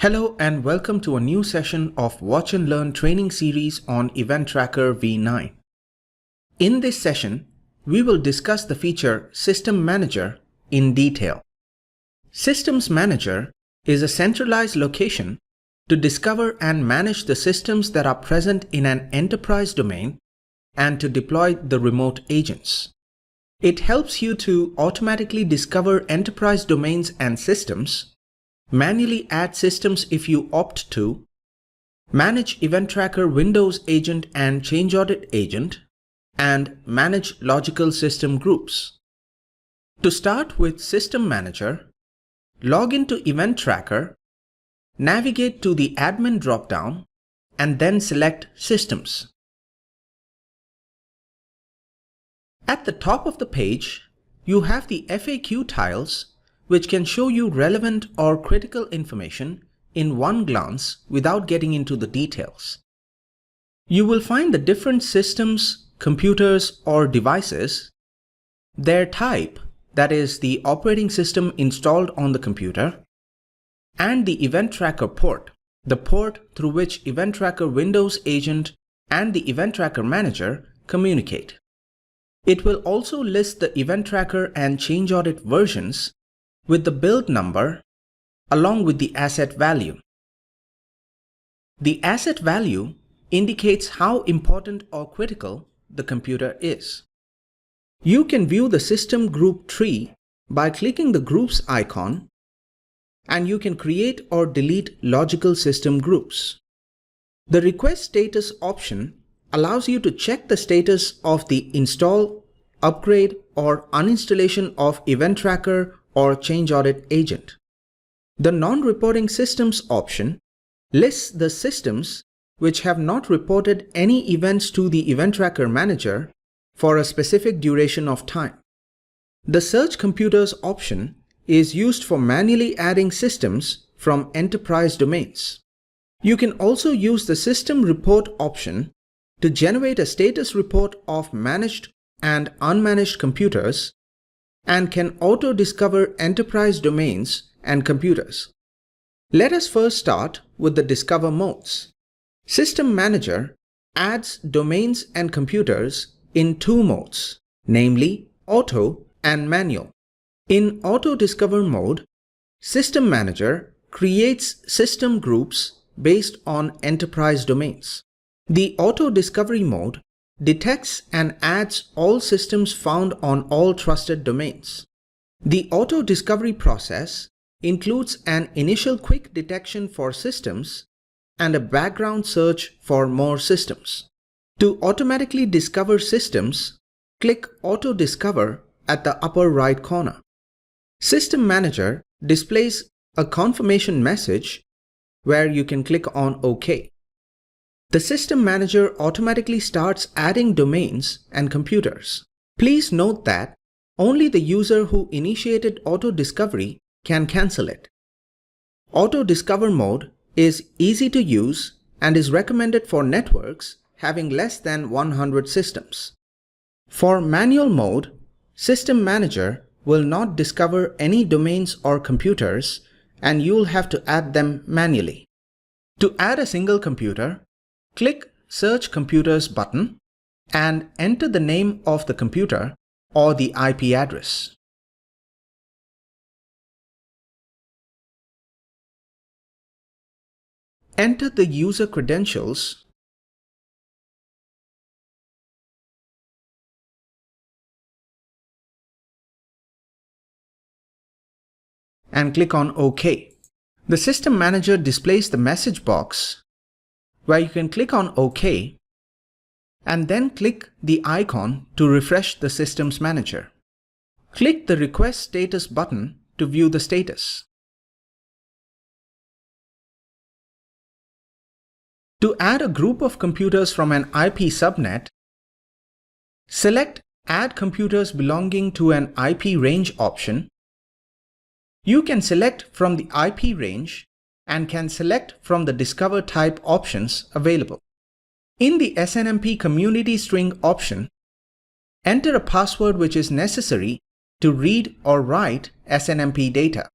Hello and welcome to a new session of Watch and Learn training series on Event Tracker v9. In this session, we will discuss the feature System Manager in detail. Systems Manager is a centralized location to discover and manage the systems that are present in an enterprise domain and to deploy the remote agents. It helps you to automatically discover enterprise domains and systems, manually add systems if you opt to, manage Event Tracker Windows agent and Change Audit agent, and manage logical system groups. To start with System Manager, log into Event Tracker, navigate to the Admin dropdown, and then select Systems. At the top of the page, you have the FAQ tiles, which can show you relevant or critical information in one glance without getting into the details. You will find the different systems, computers, or devices, their type, that is the operating system installed on the computer, and the Event Tracker port, the port through which Event Tracker Windows agent and the Event Tracker Manager communicate. It will also list the Event Tracker and Change Audit versions with the build number along with the asset value. The asset value indicates how important or critical the computer is. You can view the system group tree by clicking the groups icon, and you can create or delete logical system groups. The request status option allows you to check the status of the install, upgrade, or uninstallation of Event Tracker or Change Audit agent. The Non-Reporting Systems option lists the systems which have not reported any events to the Event Tracker Manager for a specific duration of time. The Search Computers option is used for manually adding systems from enterprise domains. You can also use the System Report option to generate a status report of managed and unmanaged computers and can auto-discover enterprise domains and computers. Let us first start with the Discover modes. System Manager adds domains and computers in two modes, namely Auto and Manual. In Auto Discover mode, System Manager creates system groups based on enterprise domains. The Auto Discovery mode detects and adds all systems found on all trusted domains. The Auto Discovery process includes an initial quick detection for systems and a background search for more systems. To automatically discover systems, click Auto Discover at the upper right corner. System Manager displays a confirmation message where you can click on OK. The System Manager automatically starts adding domains and computers. Please note that only the user who initiated Auto Discovery can cancel it. Auto Discover mode is easy to use and is recommended for networks having less than 100 systems. For Manual mode, System Manager will not discover any domains or computers, and you'll have to add them manually. To add a single computer, click Search Computers button and enter the name of the computer or the IP address. Enter the user credentials and click on OK. The System Manager displays the message box where you can click on OK and then click the icon to refresh the Systems Manager. Click the Request Status button to view the status. To add a group of computers from an IP subnet, select Add Computers Belonging to an IP Range option. You can select from the IP range and can select from the Discover Type options available. In the SNMP Community String option, enter a password which is necessary to read or write SNMP data.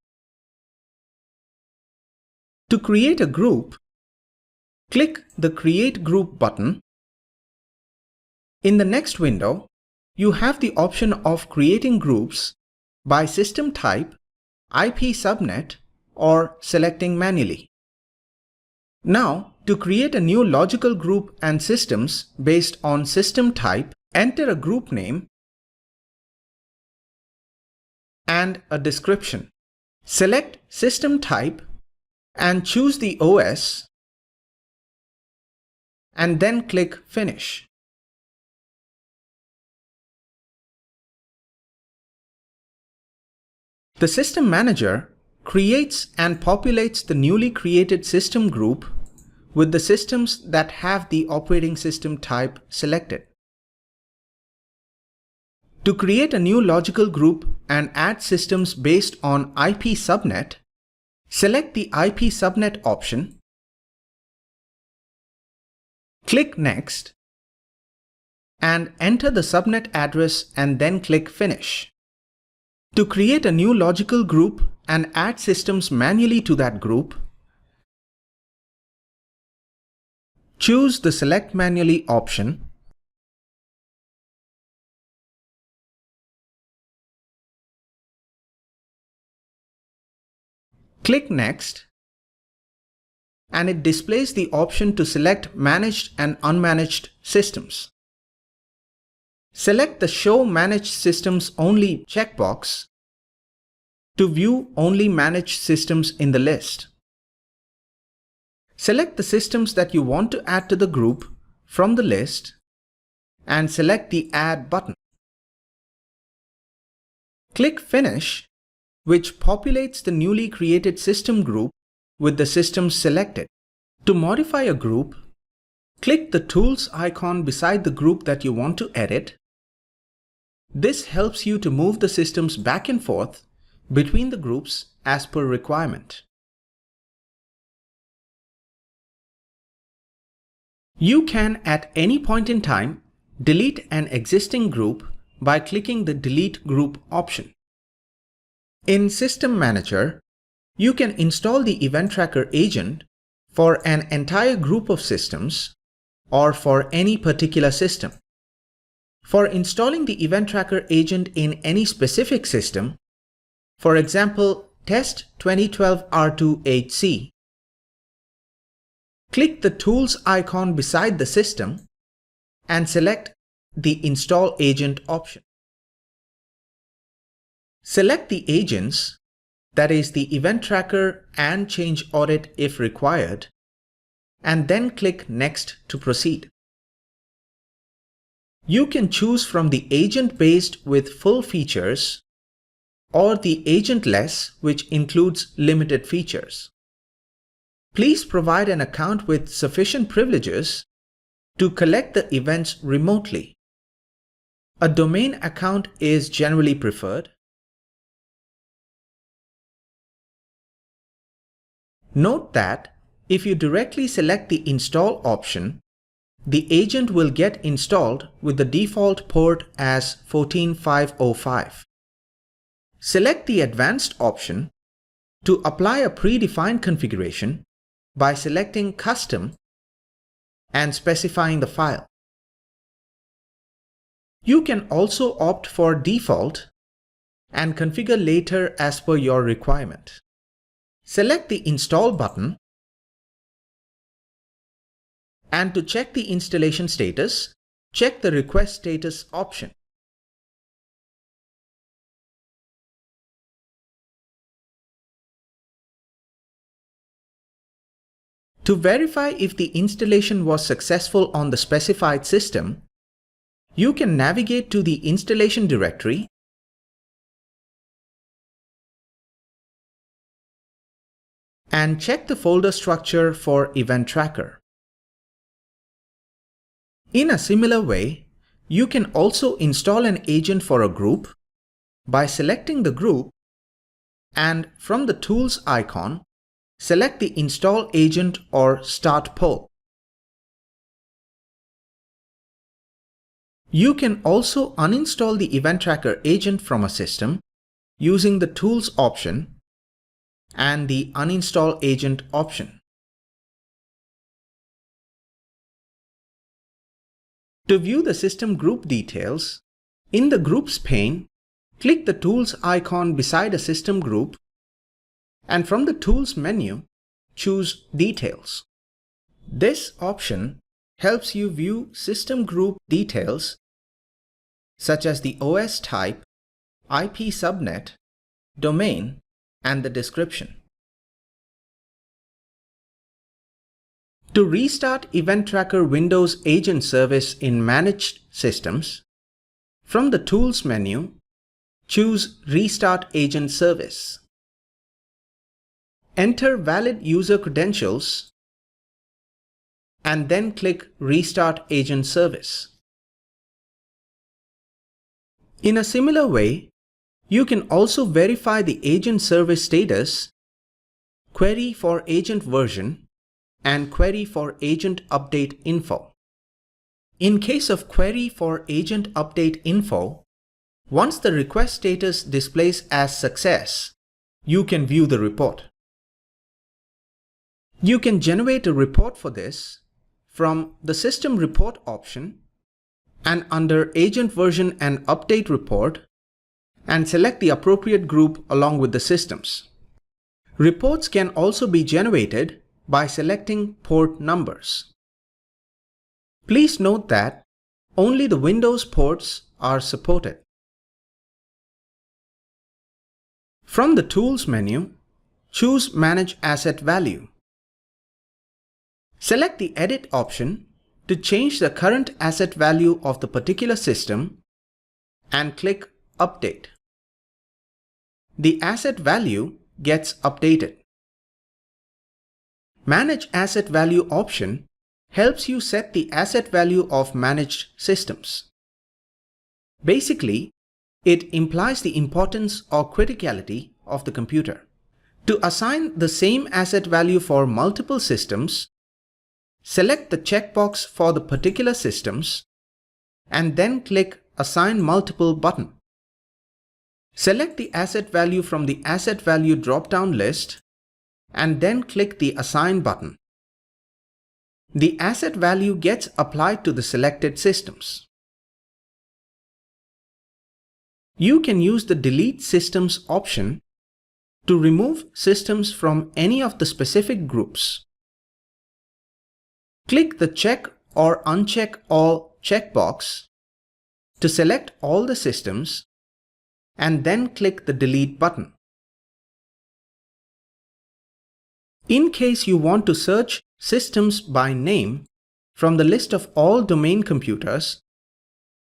To create a group, click the Create Group button. In the next window, you have the option of creating groups by system type, IP subnet, or selecting manually. Now, to create a new logical group and systems based on system type, enter a group name and a description. Select system type and choose the OS, and then click Finish. The System Manager creates and populates the newly created system group with the systems that have the operating system type selected. To create a new logical group and add systems based on IP subnet, select the IP subnet option, click Next, and enter the subnet address and then click Finish. To create a new logical group and add systems manually to that group, choose the Select Manually option, click Next, and it displays the option to select Managed and Unmanaged Systems. Select the Show Managed Systems Only checkbox to view only managed systems in the list. Select the systems that you want to add to the group from the list and select the Add button. Click Finish, which populates the newly created system group with the systems selected. To modify a group, click the Tools icon beside the group that you want to edit. This helps you to move the systems back and forth between the groups as per requirement. You can at any point in time delete an existing group by clicking the Delete Group option. In System Manager, you can install the Event Tracker agent for an entire group of systems or for any particular system. For installing the Event Tracker agent in any specific system, for example, Test 2012 R2HC, click the Tools icon beside the system and select the Install Agent option. Select the agents, that is the Event Tracker and Change Audit if required, and then click Next to proceed. You can choose from the agent based with full features or the agentless, which includes limited features. Please provide an account with sufficient privileges to collect the events remotely. A domain account is generally preferred. Note that if you directly select the Install option, the agent will get installed with the default port as 14505. Select the Advanced option to apply a predefined configuration by selecting Custom and specifying the file. You can also opt for Default and configure later as per your requirement. Select the Install button, and to check the installation status, check the Request Status option. To verify if the installation was successful on the specified system, you can navigate to the installation directory and check the folder structure for Event Tracker. In a similar way, you can also install an agent for a group by selecting the group and from the Tools icon, select the Install Agent or Start Poll. You can also uninstall the Event Tracker agent from a system using the Tools option and the Uninstall Agent option. To view the system group details, in the Groups pane, click the Tools icon beside a system group, and from the Tools menu, choose Details. This option helps you view system group details such as the OS type, IP subnet, domain, and the description. To restart Event Tracker Windows Agent Service in Managed Systems, from the Tools menu, choose Restart Agent Service. Enter valid user credentials and then click Restart Agent Service. In a similar way, you can also verify the agent service status, query for agent version, and query for agent update info. In case of query for agent update info, once the request status displays as success, you can view the report. You can generate a report for this from the System Report option and under Agent Version and Update Report, and select the appropriate group along with the systems. Reports can also be generated by selecting port numbers. Please note that only the Windows ports are supported. From the Tools menu, choose Manage Asset Value. Select the Edit option to change the current asset value of the particular system and click Update. The asset value gets updated. Manage Asset Value option helps you set the asset value of managed systems. Basically, it implies the importance or criticality of the computer. To assign the same asset value for multiple systems, select the checkbox for the particular systems and then click Assign Multiple button. Select the asset value from the Asset Value drop-down list and then click the Assign button. The asset value gets applied to the selected systems. You can use the Delete Systems option to remove systems from any of the specific groups. Click the Check or Uncheck All checkbox to select all the systems and then click the Delete button. In case you want to search systems by name from the list of all domain computers,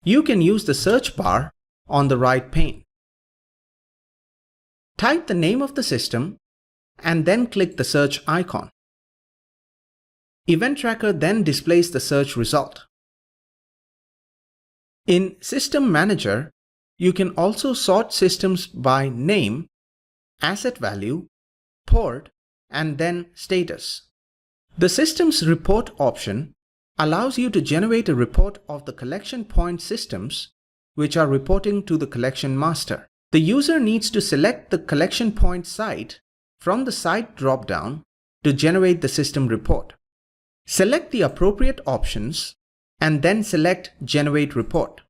you can use the search bar on the right pane. Type the name of the system and then click the search icon. Event Tracker then displays the search result. In System Manager, you can also sort systems by name, asset value, port, and then status. The Systems Report option allows you to generate a report of the collection point systems which are reporting to the collection master. The user needs to select the collection point site from the Site drop-down to generate the system report. Select the appropriate options and then select Generate Report.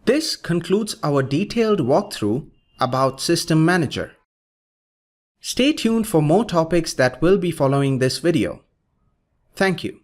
This concludes our detailed walkthrough about System Manager. Stay tuned for more topics that will be following this video. Thank you.